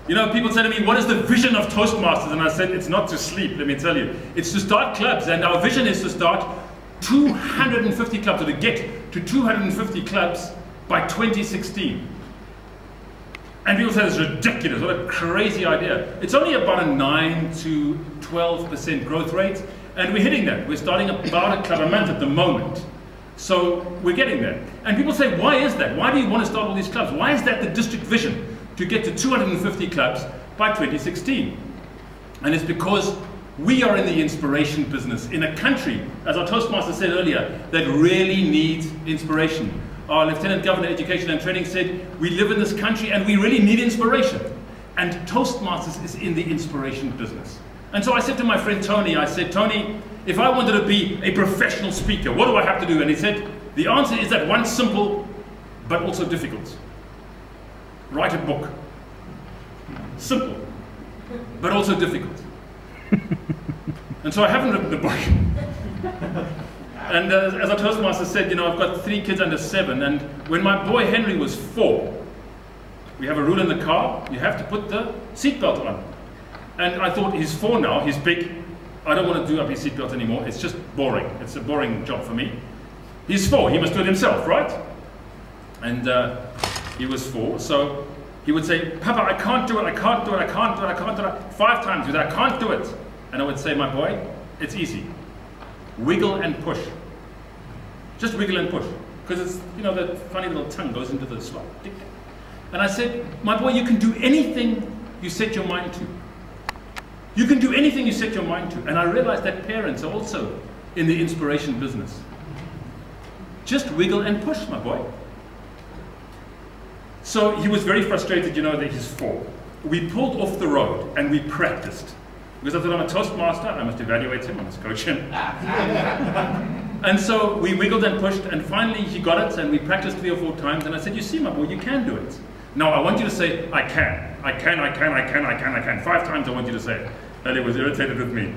You know, people say to me, what is the vision of Toastmasters? And I said, it's not to sleep, let me tell you. It's to start clubs, and our vision is to start 250 clubs, or to get to 250 clubs by 2016. And people say it's ridiculous, what a crazy idea. It's only about a 9 to 12% growth rate, and we're hitting that. We're starting about a club a month at the moment. So we're getting there. And people say, why is that? Why do you want to start all these clubs? Why is that the district vision? To get to 250 clubs by 2016. And it's because we are in the inspiration business in a country, as our Toastmaster said earlier, that really needs inspiration. Our Lieutenant Governor of Education and Training said, we live in this country and we really need inspiration. And Toastmasters is in the inspiration business. And so I said to my friend Tony, I said, Tony, if I wanted to be a professional speaker, what do I have to do? And he said, the answer is that one simple, but also difficult. Write a book. Simple, but also difficult. And so I haven't written the book. And as our Toastmaster said, you know, I've got 3 kids under 7, and when my boy Henry was 4, we have a rule in the car, you have to put the seatbelt on. And I thought, he's 4 now, he's big, I don't want to do up his seatbelt anymore, it's just boring. It's a boring job for me. He's 4, he must do it himself, right? And he was 4, so he would say, Papa, I can't do it, I can't do it, I can't do it, I can't do it. 5 times, he would say, I can't do it. And I would say, my boy, it's easy. Wiggle and push. Just wiggle and push. Because it's, you know, that funny little tongue goes into the slot. And I said, my boy, you can do anything you set your mind to. You can do anything you set your mind to. And I realized that parents are also in the inspiration business. Just wiggle and push, my boy. So he was very frustrated, you know, that he's 4. We pulled off the road and we practiced. Because I thought, I'm a Toastmaster, I must evaluate him, I must coach him. And so we wiggled and pushed, and finally he got it, and we practiced 3 or 4 times, and I said, you see, my boy, you can do it. Now I want you to say, I can. I can, I can, I can, I can, I can. 5 times I want you to say it. And he was irritated with me.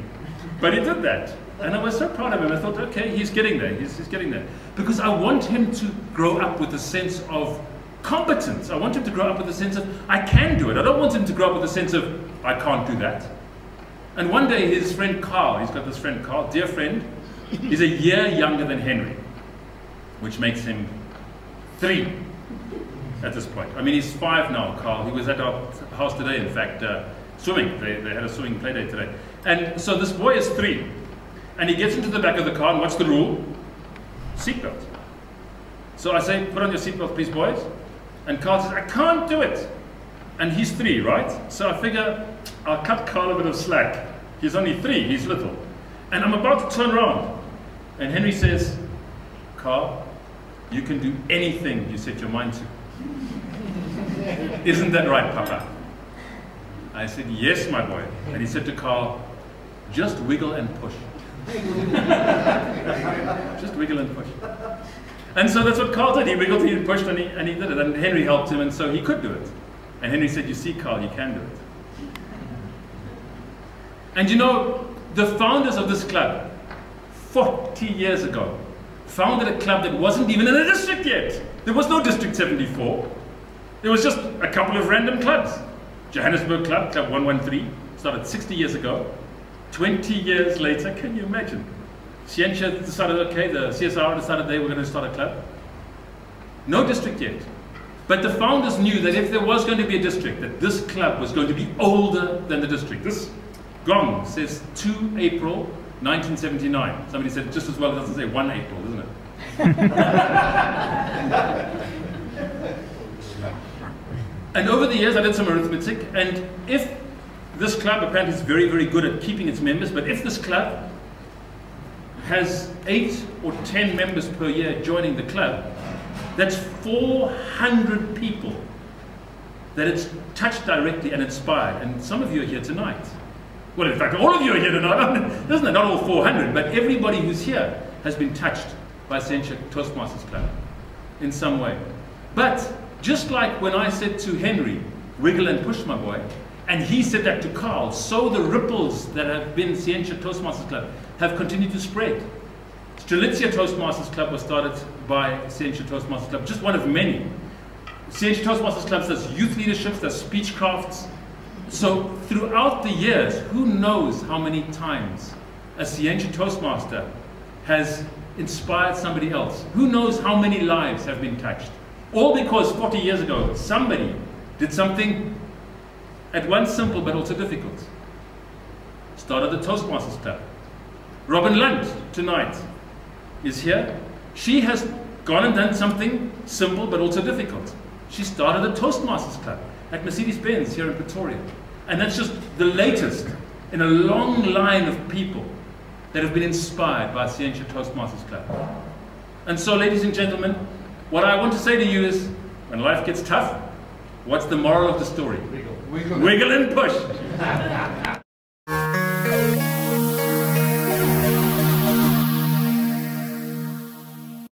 But he did that. And I was so proud of him. I thought, okay, he's getting there, he's getting there. Because I want him to grow up with a sense of competence. I want him to grow up with a sense of, I can do it. I don't want him to grow up with a sense of, I can't do that. And one day his friend Carl, he's got this friend Carl, dear friend, he's a year younger than Henry, which makes him 3 at this point. I mean, he's 5 now, Carl. He was at our house today, in fact, swimming. They had a swimming play day today. And so this boy is 3. And he gets into the back of the car, and what's the rule? Seatbelt. So I say, put on your seatbelt, please, boys. And Carl says, I can't do it. And he's 3, right? So I figure I'll cut Carl a bit of slack. He's only 3, he's little. And I'm about to turn around. And Henry says, Carl, you can do anything you set your mind to. Isn't that right, Papa? I said, yes, my boy. And he said to Carl, just wiggle and push. Just wiggle and push. And so that's what Carl did. He wiggled, he pushed, and he did it. And Henry helped him, and so he could do it. And Henry said, you see, Carl, you can do it. And you know, the founders of this club, 40 years ago, founded a club that wasn't even in a district yet. There was no District 74. There was just a couple of random clubs. Johannesburg Club, Club 113, started 60 years ago. 20 years later, can you imagine? Scientia decided, okay, the CSR decided they were going to start a club. No district yet. But the founders knew that if there was going to be a district, that this club was going to be older than the district. This gong says 2 April 1979. Somebody said just as well, it doesn't say 1 April, doesn't it? And over the years I did some arithmetic, and if this club apparently is very, very good at keeping its members, but if this club has 8 or 10 members per year joining the club, that's 400 people that it's touched directly and inspired. And some of you are here tonight. Well, in fact, all of you are here tonight, isn't it? Not all 400, but everybody who's here has been touched by Scientia Toastmasters Club in some way. But just like when I said to Henry, wiggle and push, my boy, and he said that to Carl, so the ripples that have been Scientia Toastmasters Club have continued to spread. Strelitzia Toastmasters Club was started by Scientia Toastmasters Club, just one of many. Scientia Toastmasters Club does youth leaderships, does speech crafts, So throughout the years, who knows how many times a Sientia Toastmaster has inspired somebody else? Who knows how many lives have been touched? All because 40 years ago, somebody did something at once simple but also difficult. Started the Toastmasters Club. Robin Lunt tonight is here. She has gone and done something simple but also difficult. She started the Toastmasters Club at Mercedes-Benz here in Pretoria. And that's just the latest in a long line of people that have been inspired by Sientia Toastmasters Club. And so, ladies and gentlemen, what I want to say to you is, when life gets tough, what's the moral of the story? Wiggle. Wiggle and push.